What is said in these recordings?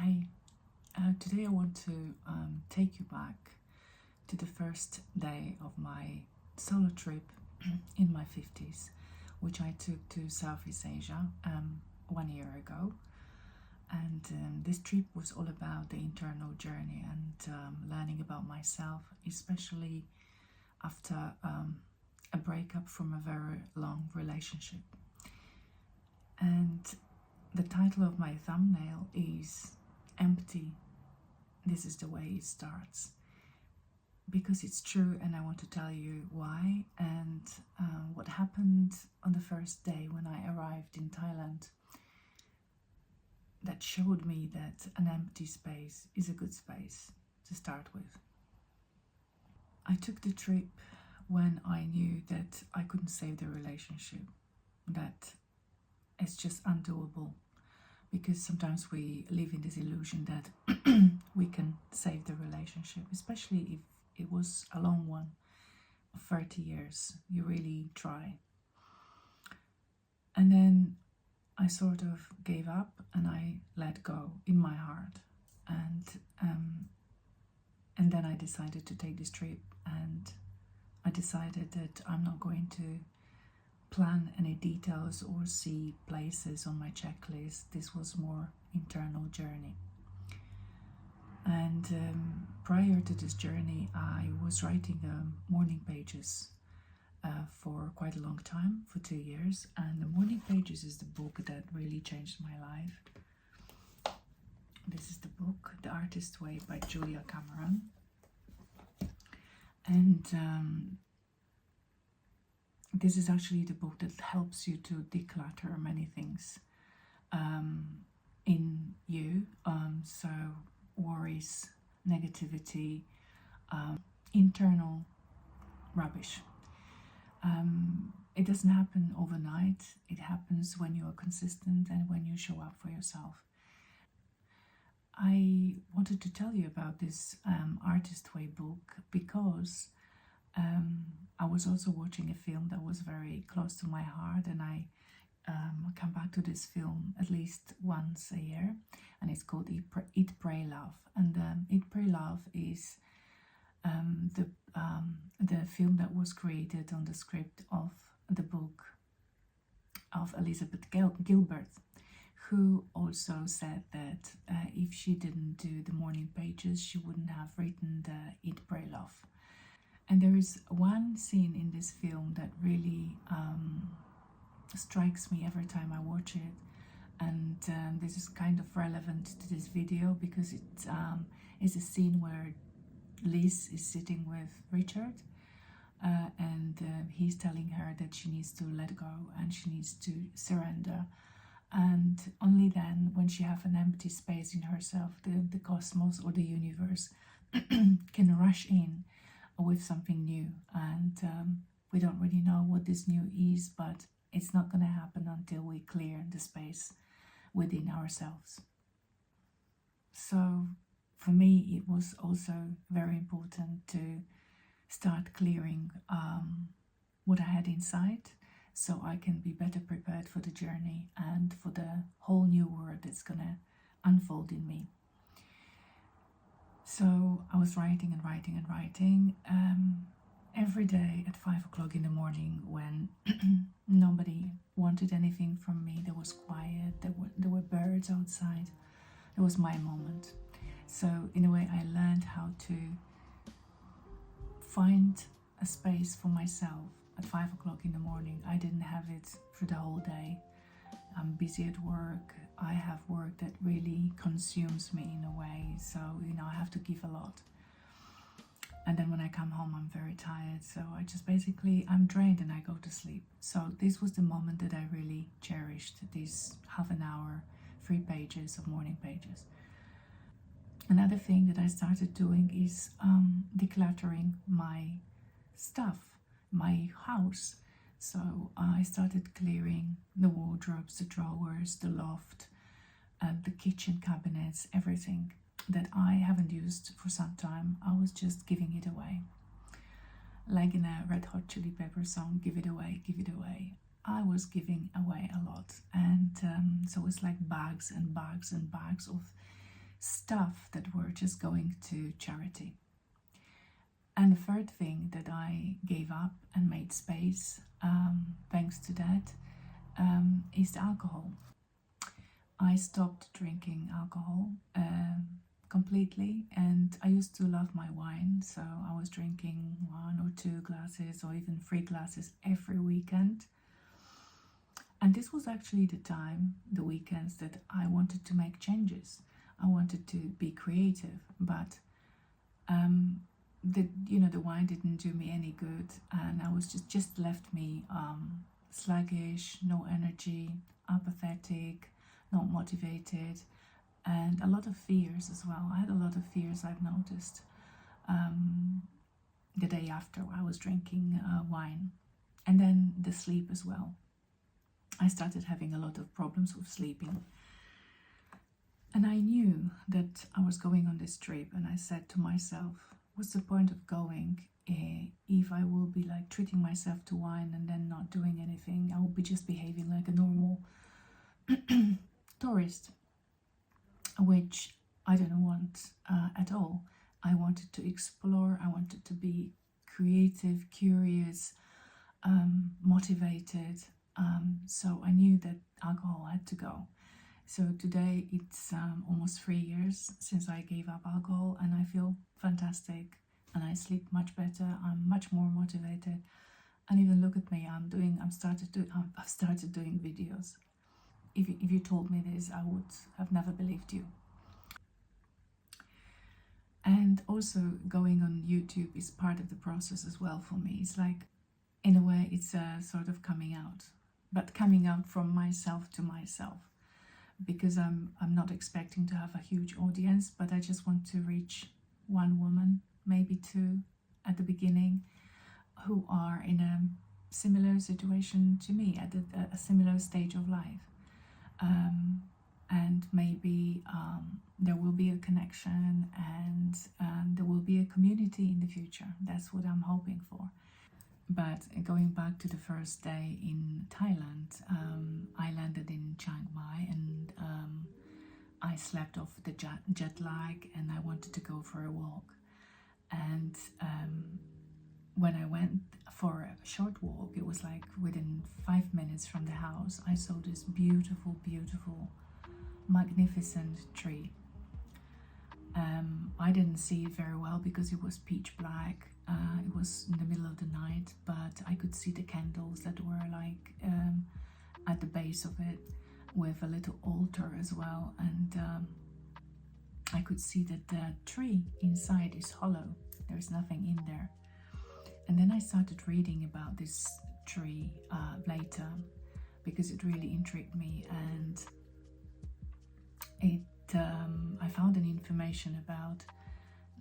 Hey, today I want to take you back to the first day of my solo trip in my 50s, which I took to Southeast Asia 1 year ago. And this trip was all about the internal journey and learning about myself, especially after a breakup from a very long relationship. And the title of my thumbnail is Empty. This is the way it starts. Because it's true, and I want to tell you why and what happened on the first day when I arrived in Thailand that showed me that an empty space is a good space to start with. I took the trip when I knew that I couldn't save the relationship, that it's just undoable, because sometimes we live in this illusion that we can save the relationship, especially if it was a long one of 30 years. You really try. And then I sort of gave up and I let go in my heart. And then I decided to take this trip, and I decided that I'm not going to plan any details or see places on my checklist. This was more internal journey. And prior to this journey, I was writing morning pages for quite a long time, for 2 years. And the morning pages is the book that really changed my life. This is the book, The Artist's Way by Julia Cameron. And this is actually the book that helps you to declutter many things in you. So worries, negativity, internal rubbish. It doesn't happen overnight. It happens when you are consistent and when you show up for yourself. I wanted to tell you about this Artist Way book because I was also watching a film that was very close to my heart, and I come back to this film at least once a year, and it's called Eat, Pray, Love. And Eat, Pray, Love is the film that was created on the script of the book of Elizabeth Gilbert, who also said that if she didn't do the morning pages, she wouldn't have written the Eat, Pray, Love. And there is one scene in this film that really strikes me every time I watch it. And this is kind of relevant to this video because it is a scene where Liz is sitting with Richard and he's telling her that she needs to let go and she needs to surrender. And only then, when she has an empty space in herself, the cosmos or the universe can rush in with something new. And we don't really know what this new is, but it's not going to happen until we clear the space within ourselves. So for me, it was also very important to start clearing what I had inside, so I can be better prepared for the journey and for the whole new world that's going to unfold in me. So I was writing and writing and writing every day at 5 o'clock in the morning when nobody wanted anything from me. There was quiet, there were birds outside. It was my moment. So in a way, I learned how to find a space for myself at 5 o'clock in the morning. I didn't have it for the whole day. I'm busy at work. I have work that really consumes me in a way. So, I have to give a lot. And then when I come home, I'm very tired. So I'm drained and I go to sleep. So this was the moment that I really cherished, this half an hour, 3 pages of morning pages. Another thing that I started doing is decluttering my stuff, my house. So I started clearing the wardrobes, the drawers, the loft, the kitchen cabinets, everything that I haven't used for some time. I was just giving it away. Like in a Red Hot Chili Pepper song, give it away, give it away. I was giving away a lot. And so it's like bags and bags and bags of stuff that were just going to charity. And the third thing that I gave up and made space, thanks to that, is the alcohol. I stopped drinking alcohol completely, and I used to love my wine, so I was drinking 1 or 2 glasses or even 3 glasses every weekend. And this was actually the time, the weekends, that I wanted to make changes. I wanted to be creative, but the wine didn't do me any good, and I was just left me sluggish, no energy, apathetic, not motivated, and a lot of fears as well. I had a lot of fears, I've noticed, the day after I was drinking wine, and then the sleep as well. I started having a lot of problems with sleeping. And I knew that I was going on this trip, and I said to myself, what's the point of going if I will be like treating myself to wine and then not doing anything? I will be just behaving like a normal tourist, which I didn't want at all. I wanted to explore, I wanted to be creative, curious, motivated. So I knew that alcohol had to go. So today it's almost 3 years since I gave up alcohol, and I feel fantastic, and I sleep much better. I'm much more motivated, and even look at me. I've started doing videos. If you told me this, I would have never believed you. And also going on YouTube is part of the process as well for me. It's like, in a way, it's a sort of coming out, but coming out from myself to myself, because I'm not expecting to have a huge audience, but I just want to reach 1 woman, maybe 2 at the beginning, who are in a similar situation to me, at a similar stage of life. And maybe there will be a connection, and there will be a community in the future. That's what I'm hoping for. But going back to the first day in Thailand, I landed in Chiang Mai, and I slept off the jet lag, and I wanted to go for a walk. And when I went for a short walk, it was like within 5 minutes from the house, I saw this beautiful, beautiful, magnificent tree. I didn't see it very well because it was pitch black. It was in the middle of the night, but I could see the candles that were like at the base of it, with a little altar as well, and I could see that the tree inside is hollow. There's nothing in there. And then I started reading about this tree later, because it really intrigued me, and I found an information about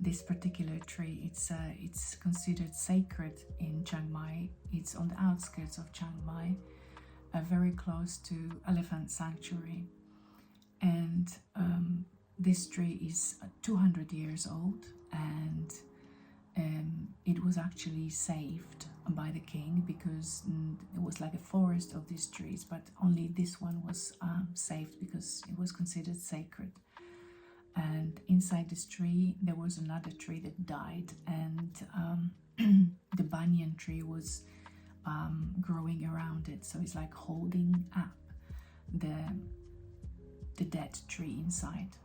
this particular tree. It's considered sacred in Chiang Mai. It's on the outskirts of Chiang Mai, very close to Elephant Sanctuary. And this tree is 200 years old, and it was actually saved by the king, because it was like a forest of these trees, but only this one was saved because it was considered sacred. And inside this tree there was another tree that died, and the banyan tree was growing around it, so it's like holding up the dead tree inside.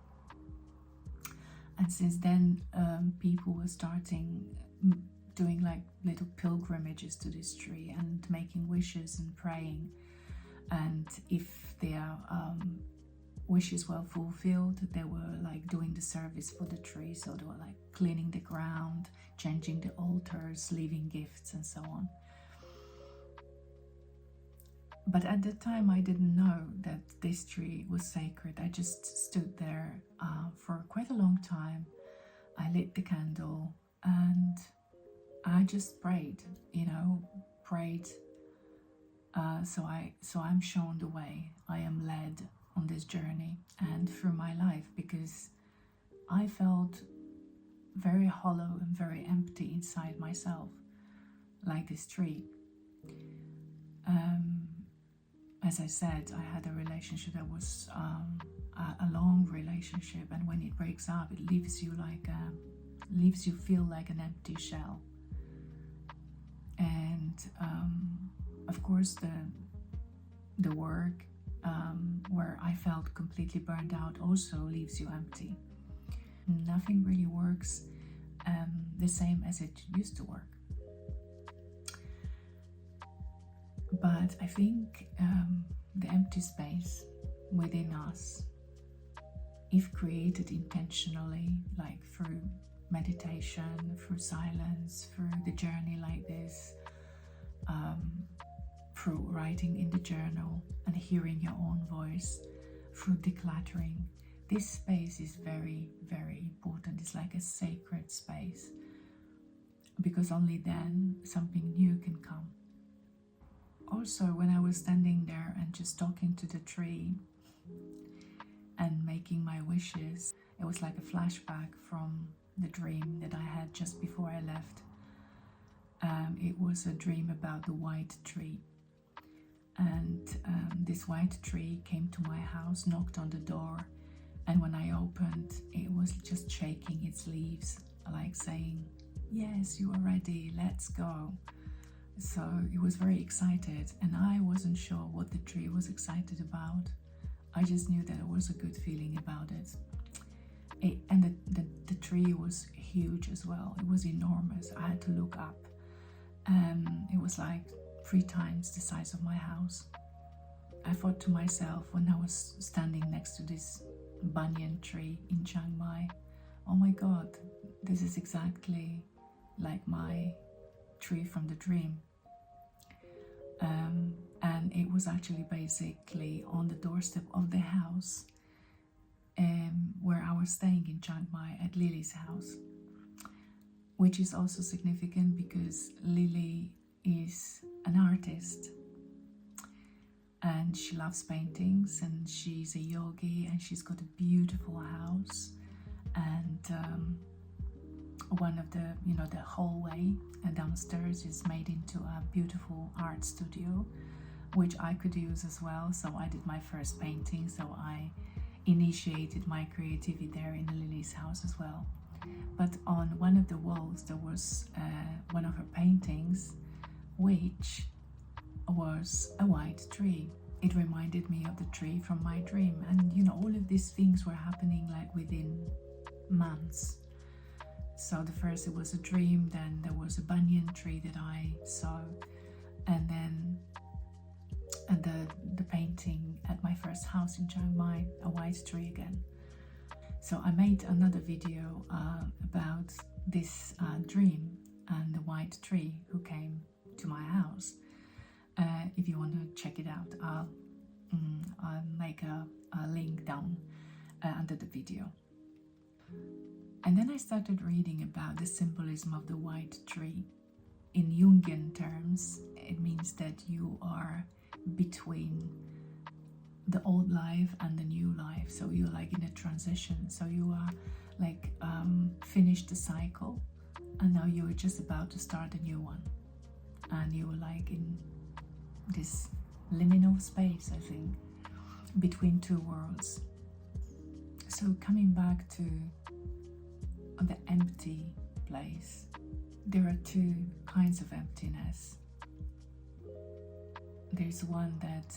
And since then people were starting doing like little pilgrimages to this tree and making wishes and praying, and if their wishes were fulfilled, they were like doing the service for the tree. So they were like cleaning the ground, changing the altars, leaving gifts, and so on. But at that time I didn't know that this tree was sacred. I just stood there for quite a long time. I lit the candle and I just prayed, so I'm shown the way. I am led on this journey and through my life, because I felt very hollow and very empty inside myself, like this tree. As I said, I had a relationship that was a long relationship, and when it breaks up, it leaves you feel like an empty shell. And of course, the work where I felt completely burned out also leaves you empty. Nothing really works the same as it used to work. But I think the empty space within us, if created intentionally, like through meditation, through silence, through the journey like this, through writing in the journal and hearing your own voice, through decluttering, this space is very, very important. It's like a sacred space, because only then something new can come. Also, when I was standing there and just talking to the tree and making my wishes, it was like a flashback from the dream that I had just before I left. It was a dream about the white tree. And this white tree came to my house, knocked on the door, and when I opened, it was just shaking its leaves, like saying, "Yes, you are ready, let's go." So it was very excited, and I wasn't sure what the tree was excited about. I just knew that it was a good feeling about it. And the tree was huge as well. It was enormous. I had to look up. It was like 3 times the size of my house. I thought to myself when I was standing next to this banyan tree in Chiang Mai, oh my God, this is exactly like my tree from the dream. And it was actually basically on the doorstep of the house where I was staying in Chiang Mai, at Lily's house, which is also significant because Lily is an artist and she loves paintings, and she's a yogi, and she's got a beautiful house, and one of the hallway downstairs is made into a beautiful art studio, which I could use as well. So I did my first painting, so I initiated my creativity there in Lily's house as well. But on one of the walls there was one of her paintings, which was a white tree. It reminded me of the tree from my dream, and all of these things were happening like within months. So the first it was a dream, then there was a banyan tree that I saw, and then the painting at my first house in Chiang Mai, a white tree again. So I made another video about this dream and the white tree who came to my house. If you want to check it out, I'll make a link down under the video. And then I started reading about the symbolism of the white tree. In Jungian terms, it means that you are between the old life and the new life. So you're like in a transition. So you are like finished the cycle, and now you're just about to start a new one. And you're like in this liminal space, I think, between 2 worlds. So coming back to the empty place, there are 2 kinds of emptiness. There's one that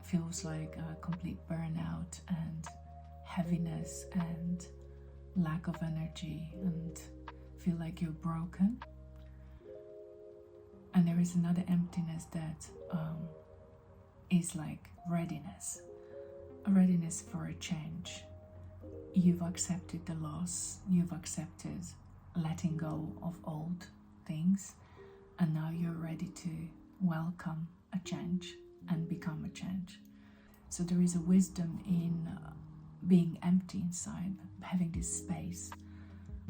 feels like a complete burnout and heaviness and lack of energy and feel like you're broken. And there is another emptiness that is like readiness, a readiness for a change. You've accepted the loss, you've accepted letting go of old things, and now you're ready to welcome a change and become a change. So there is a wisdom in being empty inside, having this space.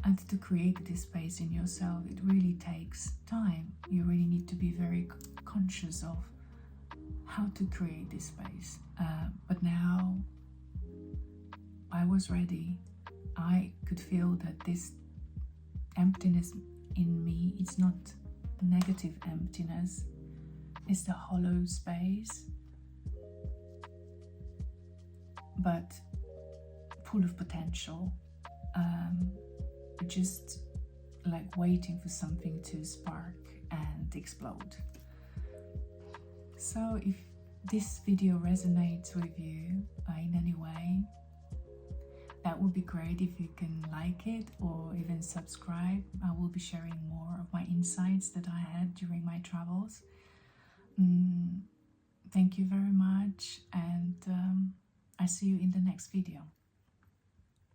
And to create this space in yourself, it really takes time. You really need to be very conscious of how to create this space. But now I was ready. I could feel that this emptiness in me, it's not negative emptiness, it's the hollow space. But full of potential, just like waiting for something to spark and explode. So if this video resonates with you in any way, that would be great if you can like it or even subscribe. I will be sharing more of my insights that I had during my travels. Thank you very much, and I see you in the next video.